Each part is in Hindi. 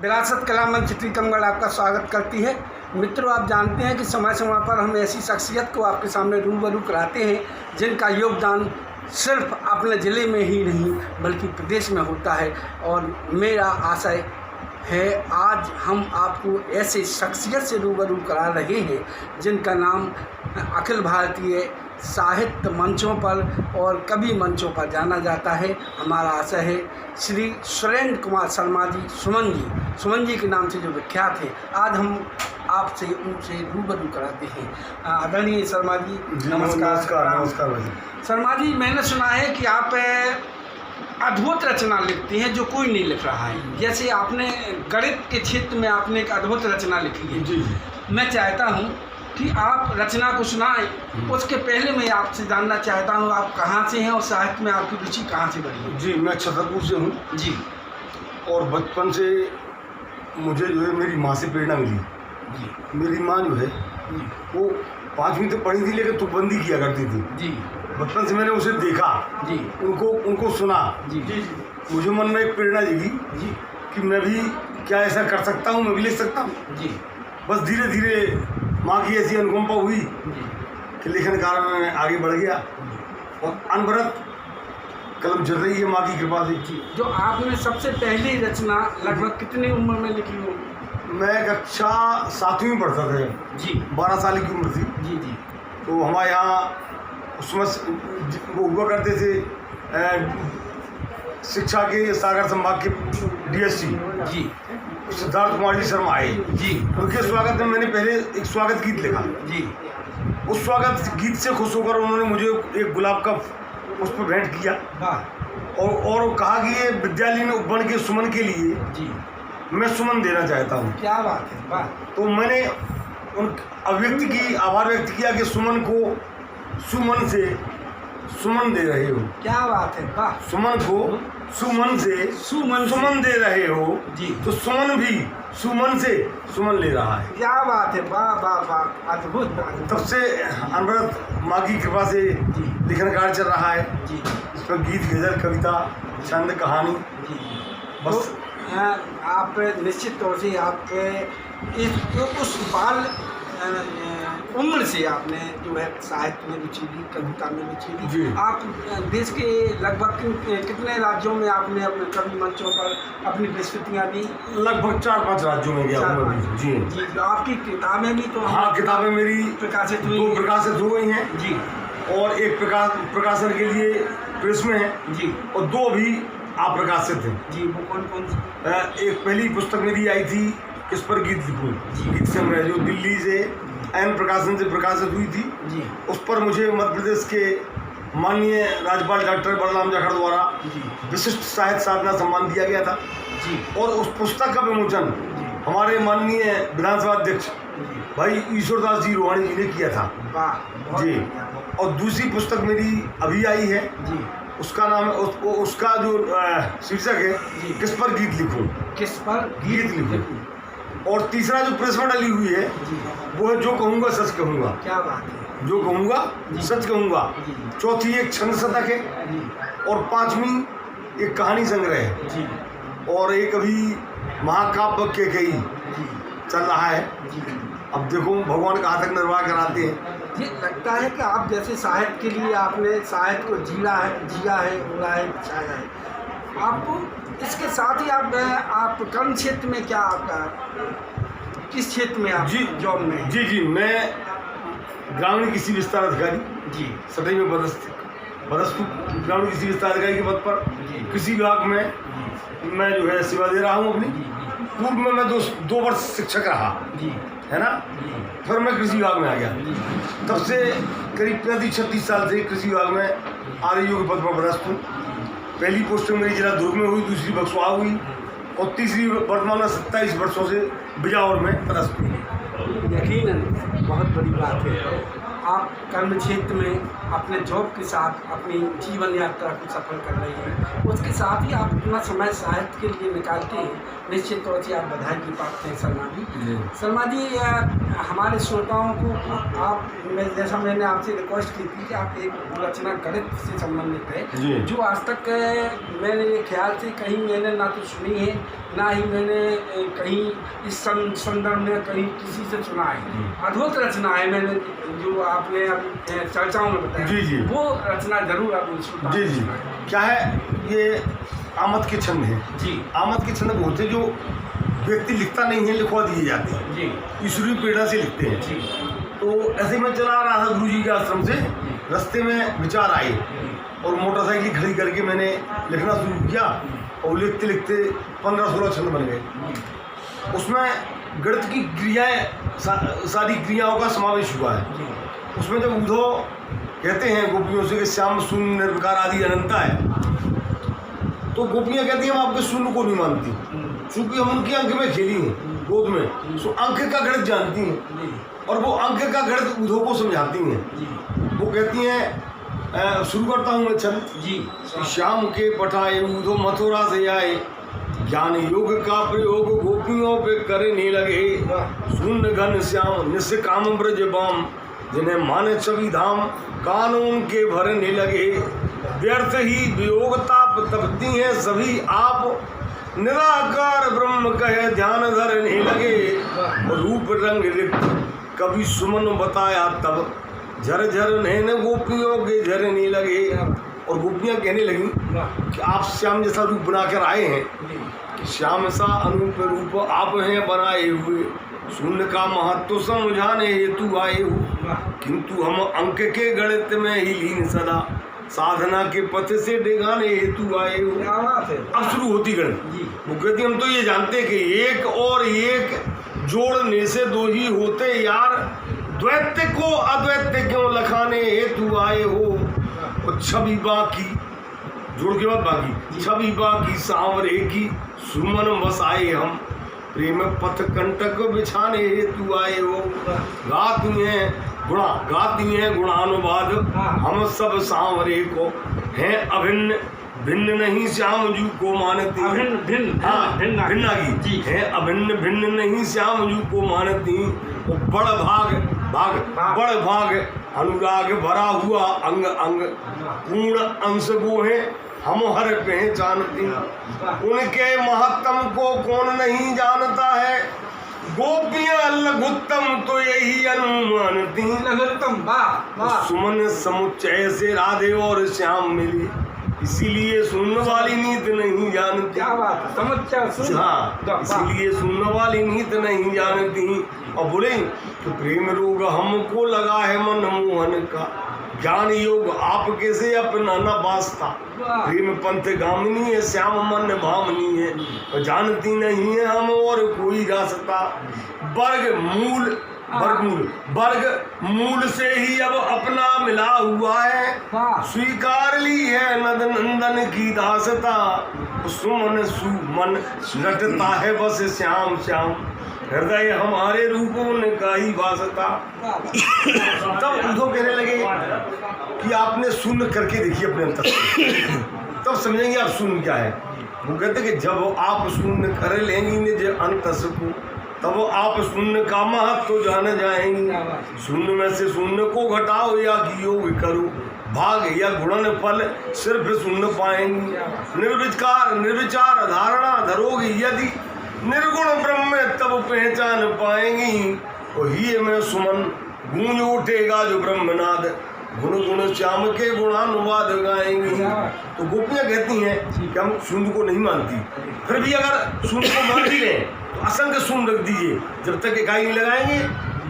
विरासत कला मंच टीकमगढ़ आपका स्वागत करती है। मित्रों, आप जानते हैं कि समय समय पर हम ऐसी शख्सियत को आपके सामने रूबरू कराते हैं जिनका योगदान सिर्फ अपने ज़िले में ही नहीं बल्कि प्रदेश में होता है। और मेरा आशय है आज हम आपको ऐसे शख्सियत से रूबरू करा रहे हैं जिनका नाम अखिल भारतीय साहित्य मंचों पर और कवि मंचों पर जाना जाता है। हमारा आशय है श्री सुरेंद्र कुमार शर्मा जी, सुमन जी के नाम से जो विख्यात हैं, आज हम आपसे उनसे रूबरू कराते हैं। आदरणीय शर्मा जी, नमस्कार भाई। शर्मा जी, मैंने सुना है कि आप अद्भुत रचना लिखती हैं जो कोई नहीं लिख रहा है। जैसे आपने गणित के क्षेत्र में आपने एक अद्भुत रचना लिखी है। जी। मैं चाहता हूँ कि आप रचना को सुनाएं। उसके पहले मैं आपसे जानना चाहता हूँ आप कहाँ से हैं और साहित्य में आपकी रुचि कहाँ से बढ़ी है? जी, मैं छतरपुर से हूँ जी। और बचपन से मुझे जो है मेरी माँ से प्रेरणा मिली। जी। मेरी माँ जो है वो 5वीं तक पढ़ी थी लेकिन तुकबंदी किया करती थी। जी। बचपन से मैंने उसे देखा, जी। उनको सुना। जी। जी। मुझे मन में एक प्रेरणा जगी जी कि मैं भी क्या ऐसा कर सकता हूँ, मैं भी लिख सकता हूँ। जी। बस धीरे धीरे माँ की ऐसी अनुकंपा हुई जी। कि लेखन कार्य में आगे बढ़ गया और अनवरत कलम चल रही है माँ की कृपा से। जी। जो आपने सबसे पहली रचना लगभग कितनी उम्र में लिखी हो? मैं कक्षा 7वीं में पढ़ता था। जी। 12 साल की उम्र थी। जी। जी। तो हमारे यहाँ उसमें वो हुआ करते थे शिक्षा के सागर संभाग के डीएससी जी। सिद्धार्थ कुमार जी शर्मा आए। जी। उनके स्वागत में मैंने पहले एक स्वागत गीत लिखा। जी। उस स्वागत गीत से खुश होकर उन्होंने मुझे एक गुलाब का पुष्प भेंट किया वाह। और कहा कि ये विद्यालय में उपवन के सुमन के लिए जी। मैं सुमन देना चाहता हूँ। क्या बात है, वाह। तो मैंने उन अभिव्यक्ति की आभार व्यक्त किया कि सुमन को सुमन से सुमन दे रहे हो। क्या बात है, वाह। सुमन को सुमन से सुमन दे रहे हो। जी। तो सुमन भी सुमन से सुमन ले रहा है। क्या बात है, वाह वाह वाह, अद्भुत। तब से अनवरत माँ की कृपा से लिखन कार्य चल रहा है। जी। इसमें गीत, गजल, कविता, छंद, कहानी। जी। बस तो आप निश्चित तौर से आप उस बाल उम्र से आपने जो है साहित्य में रुचि ली, कविता में रुचि ली। आप देश के लगभग कितने राज्यों में आपने अपने कवि मंचों पर अपनी प्रस्तुतियाँ दी? लगभग 4-5 राज्यों में गया हूँ अभी। जी जी। तो आपकी किताबें भी तो? हाँ, किताबें मेरी प्रकाशित दो प्रकाशित हो गई हैं। जी। और एक प्रकाशन के लिए प्रेस में है। जी। और 2 अभी आप प्रकाशित हैं। जी। वो कौन कौन सी? एक पहली पुस्तक मेरी आई थी इस पर गीत लिखूं, गीत संग्रह, जो दिल्ली से एन प्रकाशन से प्रकाशित हुई थी। जी। उस पर मुझे मध्य प्रदेश के माननीय राज्यपाल डॉक्टर बलराम जाखड़ द्वारा विशिष्ट साहित्य साधना सम्मान दिया गया था। जी। और उस पुस्तक का विमोचन हमारे माननीय विधानसभा अध्यक्ष भाई ईश्वरदास जी रोहाणी जी ने किया था। वाह। जी। और दूसरी पुस्तक मेरी अभी आई है। जी। उसका नाम उसका जो शीर्षक है किस पर गीत लिखूं। किस पर गीत लिखूं। और तीसरा जो प्रेस में डली हुई है वो है जो कहूँगा सच कहूँगा। क्या बात है। जो कहूँगा सच कहूँगा। चौथी एक छंद शतक है और 5वीं एक कहानी संग्रह है। और एक अभी महाकाव्य के कई चल रहा है। अब देखो भगवान कहाँ तक निर्वाह कराते हैं। ये लगता है कि आप जैसे साहित्य के लिए आपने साहित्य को जिया है, उड़ा है, बिछाया है। आपको इसके साथ ही आप कर्म क्षेत्र में क्या आपका किस क्षेत्र में आप जॉब में? जी, मैं ग्रामीण कृषि विस्तार अधिकारी जी सटई में पदस्थ ग्रामीण कृषि विस्तार अधिकारी के पद पर कृषि विभाग में मैं जो है सेवा दे रहा हूँ अपनी। पूर्व में मैं 2 वर्ष शिक्षक रहा जी, है ना। फिर मैं कृषि विभाग में आ गया। तब से करीब 35-36 साल से कृषि विभाग में आरईओ के पद पर पदस्थ हूँ। पहली पोस्टिंग मेरी जिला दुर्ग में हुई, दूसरी बक्सवा हुई और तीसरी वर्तमान में 27 वर्षों से बिजावर में पदस्थ हूँ। यकीनन बहुत बड़ी बात है। आप कर्म क्षेत्र में अपने जॉब के साथ अपनी जीवन यात्रा को सफल कर रहे हैं, उसके साथ ही आप अपना समय साहित्य के लिए निकालते हैं। निश्चित तौर से आप बधाई की पात्र हैं शर्मा जी। शर्मा जी, हमारे श्रोताओं को आप जैसा मैंने आपसे रिक्वेस्ट की थी कि आप एक रचना गणित से संबंधित है जो आज तक मेरे ख्याल से कहीं मैंने ना तो सुनी है ना ही मैंने कहीं इस संदर्भ में कहीं किसी से सुना है। अद्भुत रचना है, मैंने जो आपने अब चर्चाओं में बताया जी जी वो रचना जरूर आप सुना। जी जी क्या है, ये आमद के छंद है जी। आमद के छंद वो होते हैं जो व्यक्ति लिखता नहीं है, लिखवा दिए जाते हैं जी ईश्वरी प्रेरणा से लिखते हैं। जी तो ऐसे में चला रहा था गुरु जी के आश्रम से, रास्ते में विचार आए और मोटरसाइकिल खड़ी करके मैंने लिखना शुरू किया और लिखते लिखते 15-16 छंद बन गए। उसमें गणित की क्रियाएं सारी क्रियाओं का समावेश हुआ है। उसमें जब उद्धव कहते हैं गोपियों से कि श्याम शून्य निर्विकार आदि अनंता है, तो गोपियाँ कहती हैं हम आपके शून्य को नहीं मानती, क्योंकि हम उनके अंक में खेली हैं गोद में, तो अंक का गणित जानती हैं और वो अंक का गणित उद्धव को समझाती हैं। वो कहती हैं, शुरू करता हूँ मैं छंद जी। श्याम के पठाए उद्धव मथुरा से आए, ज्ञान योग का प्रयोग गोपियों पे करने लगे, शून्य घन श्याम निष्काम ब्रज बाम, जिन्हें माने छवि धाम कानून के भरने लगे, व्यर्थ ही वियोगता तपती है सभी आप, निराकार ब्रह्म कहे ध्यान धरने लगे, रूप रंग रिक्त कभी सुमन बताया तब, झर झर नैन गोपियों के झरने लगे। और गोपियाँ कहने लगी कि आप श्याम जैसा रूप बनाकर आए हैं, कि श्याम सा अनूप रूप आप हैं बनाए हुए, शून्य का महत्व समझाने हेतु आए हो, किंतु हम अंक के गणित में ही लीन सदा, साधना के पथ से डिगाने हेतु आए हो। अब शुरू होती गणित। वो कहती हम तो ये जानते कि एक और एक जोड़ने से दो ही होते यार, द्वैत को अद्वैत क्यों लखाने हेतु आए हो, और छवि बाकी जोड़ के बाद बाकी छवि बाकी सांवरे की सुमन बसाए हम, प्रेम पथ कंटक बिछाने हेतु आए हो, गाती हैं गुणानुवाद हम सब सांवरे को, हैं अभिन्न भिन्न नहीं श्याम जू को मानती, भिन्न की है अभिन्न भिन्न नहीं श्याम जू को मानती, वो बड़ भाग अनुराग भरा हुआ अंग अंग, पूर्ण अंश वो है हम हर पहचानती, उनके महत्तम को कौन नहीं जानता है, गोपियां लघुत्तम तो यही अनुमानती, लघुत्तम सुमन समुच्चय से राधे और श्याम मिली, इसीलिए सुनने वाली नीत नहीं जानती। क्या बात, समुच्चय हाँ, इसीलिए सुनने वाली नीत नहीं जानती। और बोले तो प्रेम रोग हमको लगा है मन मोहन का, ज्ञान योग आप कैसे अपना न वास्ता, प्रेम पंथ गामिनी है श्याम मन भामनी है, और जानती नहीं है हम और कोई रास्ता, वर्ग मूल से ही अब अपना मिला हुआ है, स्वीकार ली है नद नंदन की दासता, सुमन रटता है बस श्याम श्याम, हृदय हमारे रूपों ने का ही वासता। तब उद्धव कहने लगे कि आपने शून्य करके देखिए अपने अंतर से, तब समझेंगे आप शून्य क्या है। वो कहते कि जब आप शून्य कर लेंगी निज अंतस को, तब आप शून्य का महत्व जान जाएंगे, शून्य में से शून्य को घटाओ या योग करो, भाग या गुणन फल सिर्फ शून्य पाएंगे, निर्विचार धारणा धरोगी यदि, निर्गुण ब्रह्म में तब पहचान पाएंगी, वही में सुमन गूंज उठेगा जो ब्रह्मनाद, गुण गुण श्याम के गुणानुवाद गाएंगी। तो गोपियाँ कहती हैं कि हम शून्य को नहीं मानती, फिर भी अगर शून्य को मान भी लें तो असंख्य शून्य रख दीजिए, जब तक इकाई नहीं लगाएंगे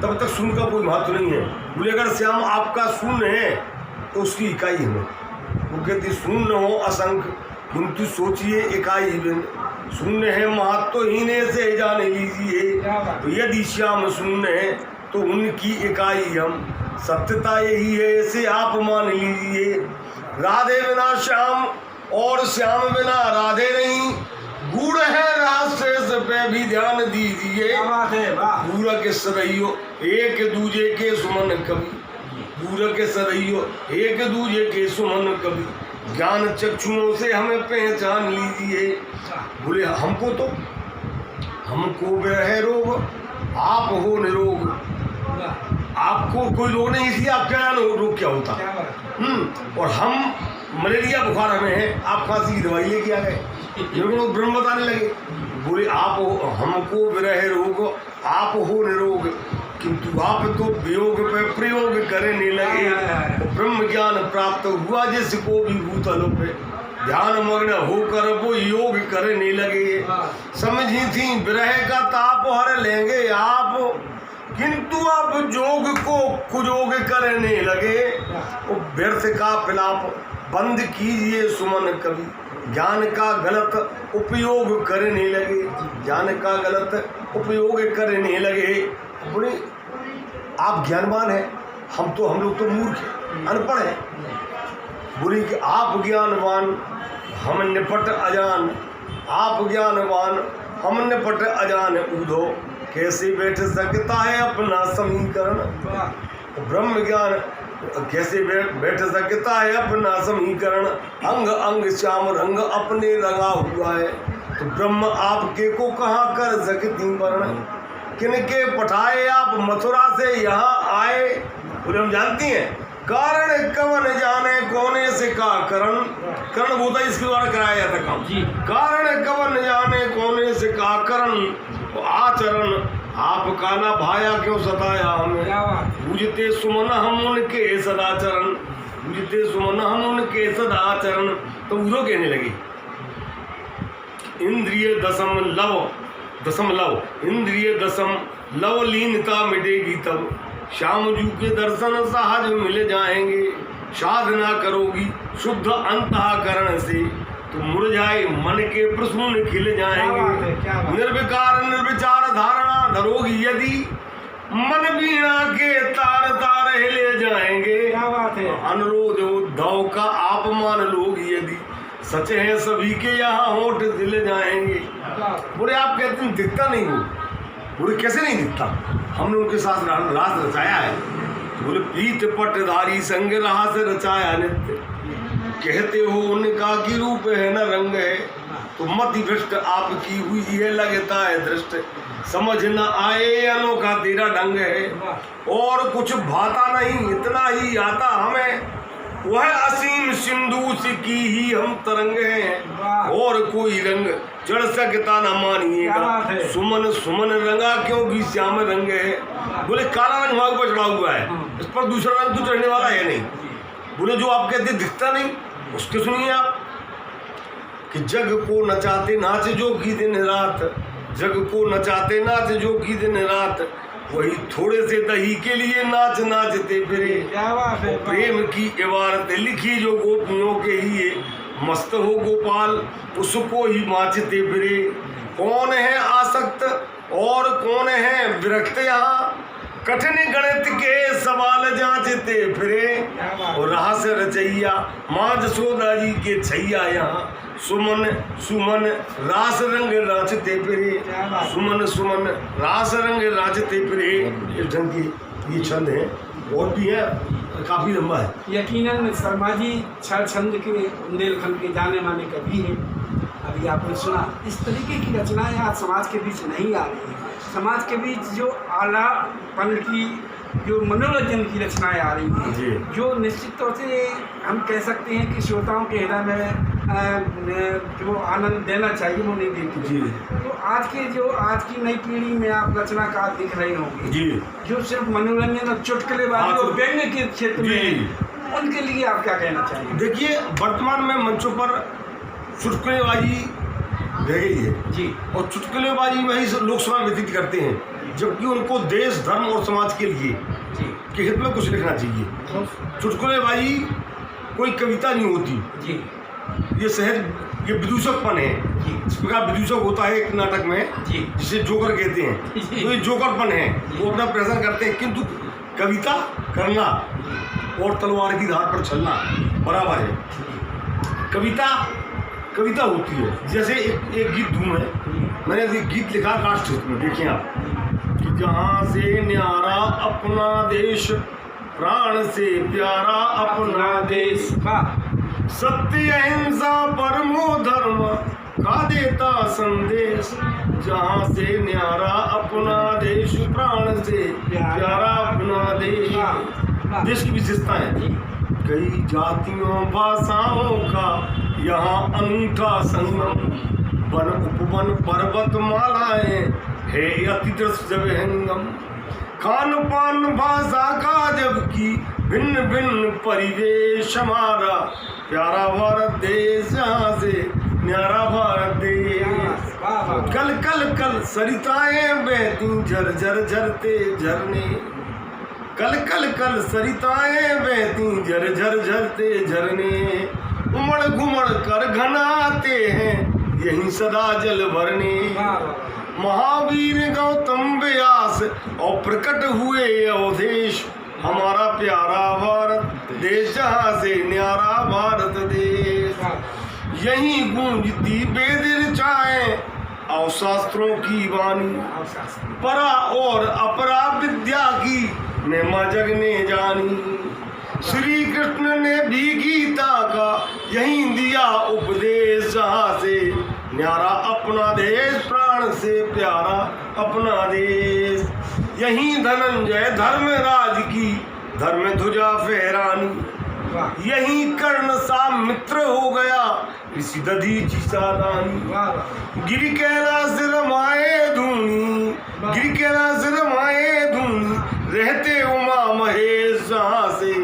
तब तक शून्य का कोई महत्व नहीं है। बोले अगर श्याम आपका शून्य है तो उसकी इकाई है। वो कहती शून्य हो असंख्य किंतु सोचिए इकाई बिन, शून्य है महत्वहीने से जान लीजिए, तो यदि श्याम शून्य है तो उनकी इकाई हम, सत्यता यही है इसे आप मान लीजिए, राधे बिना श्याम और श्याम बिना राधे नहीं, गूढ़ है रहस्य इस पे भी ध्यान दीजिए, पूरा के सरइयो एक दूजे के सुमन कवि, पूरा के सरइयो एक दूजे के सुमन कवि, ज्ञान चक्षुओं से हमें पहचान लीजिए। बोले हमको विरह रोग आप हो निरोग, आपको कोई रोग नहीं इसलिए आप क्या रोग क्या होता, और हम मलेरिया बुखार हमें है, आप खांसी की दवाई लेके आ गए, लोग ब्रह्म बताने लगे। बोले आप हमको विरह रोग आप हो निरोग, किंतु आप तो वियोग पे प्रयोग करने लगे। ब्रह्म ज्ञान प्राप्त हुआ जिसको भी भूतल पे, ध्यान मग्न होकर वो योग करने लगे। समझी थी विरह का ताप हर लेंगे आप, किंतु आप जोग को कुयोग करने लगे। वो व्यर्थ का विलाप बंद कीजिए सुमन कवि, ज्ञान का गलत उपयोग करने लगे, ज्ञान का गलत उपयोग करने लगे। बोले आप ज्ञानवान हैं, हम लोग तो मूर्ख हैं, अनपढ़ हैं। बोले कि आप ज्ञानवान हम निपट अजान, आप ज्ञानवान हम निपट अजान ऊधो, कैसे बैठ सकता है अपना समीकरण। ब्रह्म ज्ञान कैसे बैठ सकता है अपना समीकरण, अंग अंग श्याम रंग अपने रंगा हुआ है, तो ब्रह्म आपके को कहाँ कर सकती वर्ण। किनके पठाए आप मथुरा से यहाँ आए, बोले हम जानती हैं कारण कवन जाने कोने से का करण होता है, इसके द्वारा कराया जाता काम। कारण कवन जाने कोने से का करण, आचरण आपका ना भाया क्यों सताया हमें। पूजते सुमन हम उनके सदाचरण, पूजते सुमन हम उनके सदाचरण। तो उधो कहने लगी इंद्रिय दसम लव इंद्रिय दसम लव लीनता मिटेगी तब, श्याम जू के दर्शन सहज मिल जाएंगे। साधना करोगी शुद्ध अंतःकरण से, तो मुरझाए मन के प्रसून खिल जाएंगे। निर्विकार निर्विचार धारणा धरोगी यदि, मन वीणा के तार तार ले जाएंगे। अनुरोध उद्धव का आप मान लोगी यदि, सच है सभी के यहाँ होठ दिल जाएंगे। बोले आप कहते हैं दिखता नहीं हो, बोले कैसे नहीं दिखता, हमने उनके साथ रास रचाया है। बोले पीत पटधारी संग रास रचाया नित्य, कहते हो उनका की रूप है न रंग है, तो मति भ्रष्ट आपकी हुई है लगता है दृष्ट, समझ न आए अनोखा तेरा ढंग है। और कुछ भाता नहीं इतना ही आता हमें, वह असीम सिंधु से की ही हम तरंग हैं, और कोई रंग चढ़ सकता न मानिएगा। सुमन सुमन रंगा क्योंकि श्याम रंग है। बोले काला रंग वहां पर चढ़ा हुआ है, इस पर दूसरा रंग तो चढ़ने वाला है नहीं। बोले जो आप कहते दिखता नहीं उसके सुनिए आप, कि जग को नचाते नाच जो की दिन रात, जग को नचाते नाच जो की दिन रात, वही थोड़े से दही के लिए नाच नाचते फिरे। प्रेम की इबारत लिखी जो गोपियों के ही, मस्त हो गोपाल उसको ही नाचते फिरे। कौन है आसक्त और कौन है विरक्त, यहाँ कठिन गणित के सवाल जांचते फिरे। और रास रचैया माँ जसोदा जी के छैया, यहाँ सुमन सुमन रास रंग राचते फिरे। सुमन सुमन रास रंग राचते फिरे। इस ढंग की ये छंद है, और भी है, काफ़ी लंबा है। यकीनन शर्मा जी छड़ छंद के बुंदेलखंड के जाने माने कवि हैं। अभी आपने सुना, इस तरीके की रचनाएं आज समाज के बीच नहीं आ रही हैं। समाज के बीच जो आलापन की, जो मनोरंजन की रचनाएं आ रही हैं, जो निश्चित तौर से हम कह सकते हैं कि श्रोताओं के हृदय में जो आनंद देना चाहिए वो नहीं देती। तो आज की नई पीढ़ी में आप रचनाकार दिख रहे होंगे जो सिर्फ मनोरंजन और चुटकुलेबाजी और व्यंग्य के क्षेत्र में, उनके लिए आप क्या कहना चाहिए? देखिए, वर्तमान में मंचों पर चुटकुलेबाजी रह गई है जी, और चुटकुलेबाजी में ही लोग समय व्यतीत करते हैं, जबकि उनको देश धर्म और समाज के लिए के हित में कुछ लिखना चाहिए। चुटकुलेबाजी कोई कविता नहीं होती जी, ये सहज, ये विदूषकपन है। इस प्रकार विदूषक होता है एक नाटक में जी, जिसे जोकर कहते हैं, तो ये जोकरपन है, वो अपना प्रेजेंट करते हैं। किंतु कविता करना और तलवार की धार पर चलना बराबर है। कविता होती है, जैसे एक गीत धूम है, मैंने एक गीत लिखा राष्ट्र हित में, देखिए आप, कि जहाँ से न्यारा अपना देश, प्राण से प्यारा अपना देश, सत्य अहिंसा परमो धर्म का देता संदेश। जहाँ से न्यारा अपना देश, प्राण से प्यारा अपना देश। देश की विशेषता है, कई जातियों भाषाओं का यहाँ अनूठा संगम, वन उपवन पर्वत मालाएं है अति दृश्य विहंगम। खान पान भाषा का जबकि भिन्न भिन्न परिवेश हमारा प्यारा भारत देश यहाँ से न्यारा भारत देश। कल कल कल सरिताएं बहती झर झर झरते झरने। कल कल कल सरिताएं बहती झर झर झरते झरने। उमड़ घुमड़ कर घनाते हैं यही सदा जल भरने। महावीर गौतम व्यास और प्रकट हुए अवधेश हमारा प्यारा भारत देश जहाँ से न्यारा भारत देश। यही गूंजती वेद ऋचाएं और शास्त्रों की वाणी। परा और अपरा विद्या की महिमा जग ने जानी। श्री कृष्ण ने भी गीता का यही दिया उपदेश जहाँ से न्यारा अपना देश प्राण से प्यारा अपना देश। यही धनंजय धर्मराज की धर्म ध्वजा फहरानी। यही कर्ण सा मित्र हो गया ऋषि दधीचि सा दानी। गिरि कैलाश रमाए धूनी। गिरि कैलाश रमाए धूनी रहते उमा महेश जहाँ से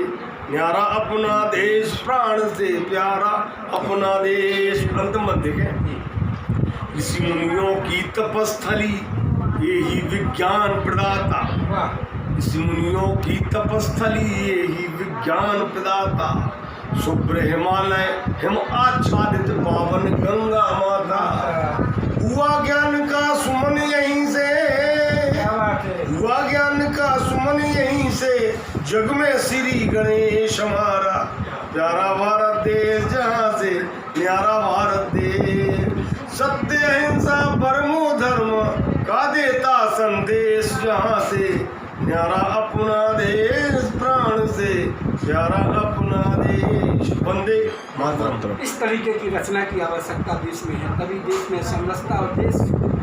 न्यारा अपना देश प्राण से प्यारा अपना देश। अंत मध्य के ऋषि मुनियों की तपस्थली यही विज्ञान प्रदाता। ऋषि मुनियों की तपस्थली यही विज्ञान प्रदाता। शुभ्र हिमालय हिम आच्छादित पावन गंगा माता। हुआ ज्ञान का सुमन यहीं से। हुआ ज्ञान का सुमन यहीं से जग में श्री गणेश हमारा प्यारा भारत देश जहाँ से न्यारा भारत देश। सत्य अहिंसा परमो धर्म का देता संदेश जहाँ से न्यारा अपना देश प्राण से प्यारा अपना देश। वंदे मातरम। इस तरीके की रचना की आवश्यकता देश में है, तभी देश में समरसता और देश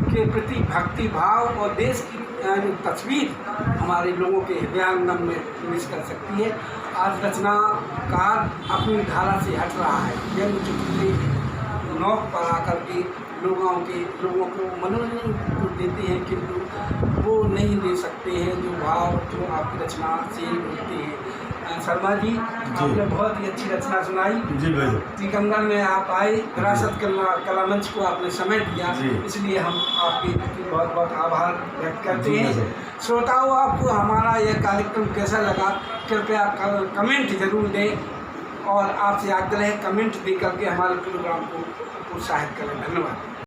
के प्रति भक्ति भाव और देश की जो तस्वीर हमारे लोगों के हृदयांगम में प्रवेश कर सकती है। आज रचनाकार अपनी धारा से हट रहा है। व्यंग चुटकुले नौक पर आकर के लोगों को मनोरंजन तो देते हैं, किंतु वो नहीं दे सकते हैं जो भाव जो आपकी रचना से मिलते हैं। शर्मा जी आपने बहुत ही अच्छी रचना सुनाई। जी भाई। टीकमगढ़ में आप आए, विरासत कला मंच को आपने समय दिया, इसलिए हम आपके प्रति बहुत बहुत आभार व्यक्त करते हैं। श्रोताओं, आपको हमारा यह कार्यक्रम कैसा लगा कृपया कमेंट जरूर दें और आपसे आग्रह है कमेंट दे करके हमारे प्रोग्राम को प्रोत्साहित करें। धन्यवाद।